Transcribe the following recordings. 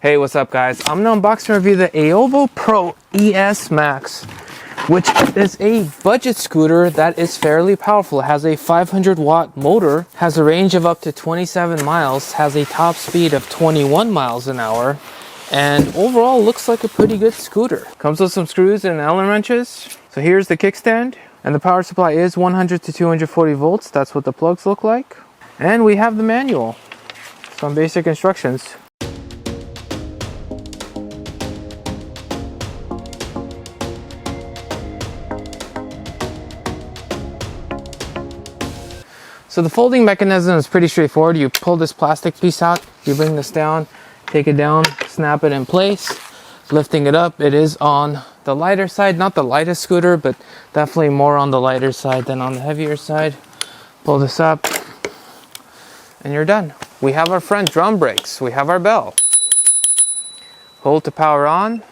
Hey, what's up guys? I'm gonna unbox and review the Aovopro ESMAX, which is a budget scooter that is fairly powerful. It has a 500 watt motor, has a range of up to 27 miles, has a top speed of 21 miles an hour, and overall looks like a pretty good scooter. Comes with some screws and Allen wrenches. So here's the kickstand, and the power supply is 100 to 240 volts. That's what the plugs look like. And we have the manual, some basic instructions. So the folding mechanism is pretty straightforward. You pull this plastic piece out, you bring this down, take it down, snap it in place, lifting it up. It is on the lighter side, not the lightest scooter, but definitely more on the lighter side than on the heavier side. Pull this up and you're done. We have our front drum brakes, we have our bell. Hold to power on.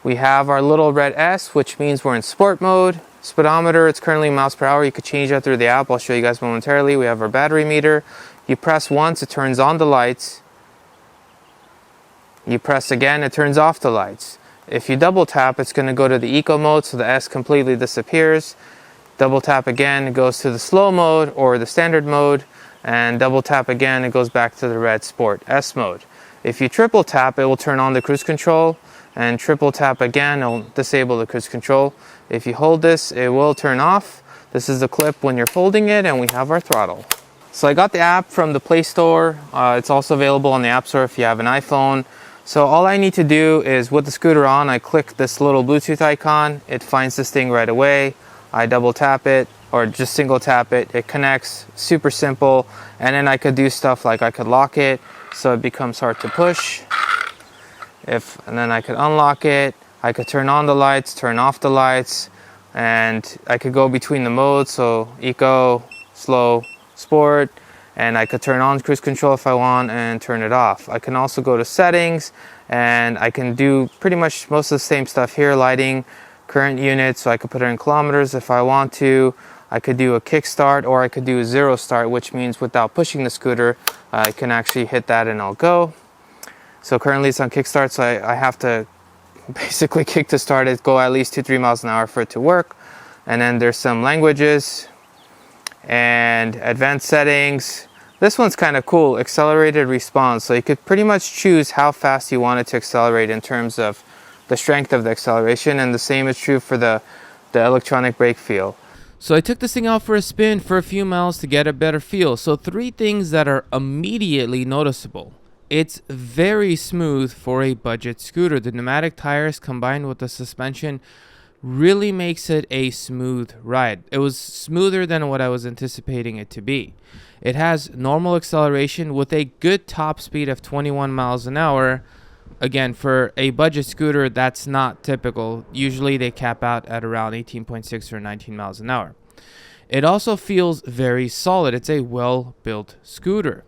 We have our little red S, which means we're in sport mode. Speedometer, it's currently miles per hour. You could change that through the app. I'll show you guys momentarily. We have our battery meter. You press once, it turns on the lights. You press again, it turns off the lights. If you double tap, it's going to go to the eco mode, so the S completely disappears. Double tap again, it goes to the slow mode or the standard mode. And double tap again, it goes back to the red sport S mode. If you triple tap, it will turn on the cruise control. And triple tap again, it'll disable the cruise control. If you hold this, it will turn off. This is the clip when you're folding it, and we have our throttle. So I got the app from the Play Store. It's also available on the App Store if you have an iPhone. So all I need to do is, with the scooter on, I click this little Bluetooth icon. It finds this thing right away. I double tap it, or just single tap it. It connects, super simple. And then I could do stuff like I could lock it so it becomes hard to push. And then I could unlock it. I could turn on the lights, turn off the lights, and I could go between the modes, so eco, slow, sport, and I could turn on cruise control if I want and turn it off. I can also go to settings, and I can do pretty much most of the same stuff here. Lighting, current units, so I could put it in kilometers if I want to. I could do a kickstart, or I could do a zero start, which means without pushing the scooter, I can actually hit that and I'll go. So currently it's on kickstart, so I have to basically kick to start it, go at least 2-3 miles an hour for it to work. And then there's some languages and advanced settings. This one's kind of cool, accelerated response. So you could pretty much choose how fast you want it to accelerate in terms of the strength of the acceleration, and the same is true for the electronic brake feel. So I took this thing out for a spin for a few miles to get a better feel. So 3 things that are immediately noticeable. It's very smooth for a budget scooter. The pneumatic tires combined with the suspension really makes it a smooth ride. It was smoother than what I was anticipating it to be. It has normal acceleration with a good top speed of 21 miles an hour. Again, for a budget scooter, that's not typical. Usually they cap out at around 18.6 or 19 miles an hour. It also feels very solid. It's a well-built scooter.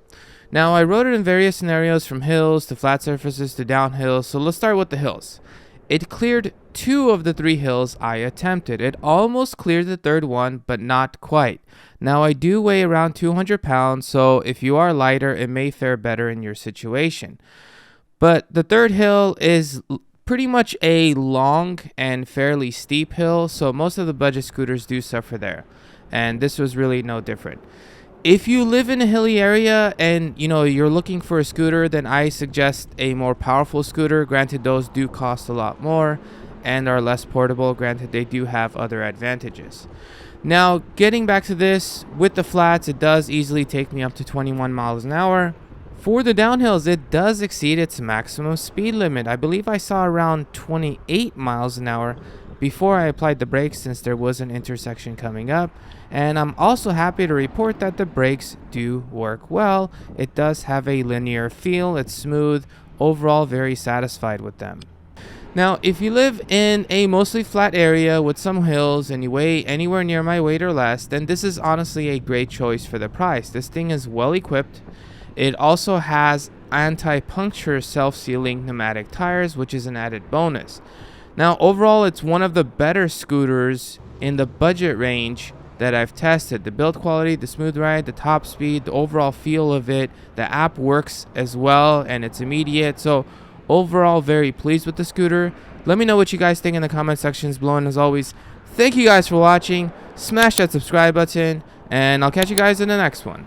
Now, I rode it in various scenarios, from hills to flat surfaces to downhill, so let's start with the hills. It cleared 2 of the 3 hills I attempted. It almost cleared the 3rd one, but not quite. Now, I do weigh around 200 pounds, so if you are lighter, it may fare better in your situation. But the 3rd hill is pretty much a long and fairly steep hill, so most of the budget scooters do suffer there, and this was really no different. If you live in a hilly area and you're looking for a scooter, then I suggest a more powerful scooter. Granted, those do cost a lot more and are less portable. Granted, they do have other advantages. Now, getting back to this, with the flats, it does easily take me up to 21 miles an hour. For the downhills, it does exceed its maximum speed limit. I believe I saw around 28 miles an hour before I applied the brakes, since there was an intersection coming up. And I'm also happy to report that the brakes do work well. It does have a linear feel. It's smooth. Overall, very satisfied with them. Now, if you live in a mostly flat area with some hills and you weigh anywhere near my weight or less, then this is honestly a great choice for the price. This thing is well equipped. It also has anti-puncture self-sealing pneumatic tires, which is an added bonus. Now, overall, it's one of the better scooters in the budget range that I've tested. The build quality, the smooth ride, the top speed, the overall feel of it, the app works as well, and it's immediate. So Overall, very pleased with the scooter. Let me know what you guys think in the comment sections below, and as always, thank you guys for watching. Smash that subscribe button, and I'll catch you guys in the next one.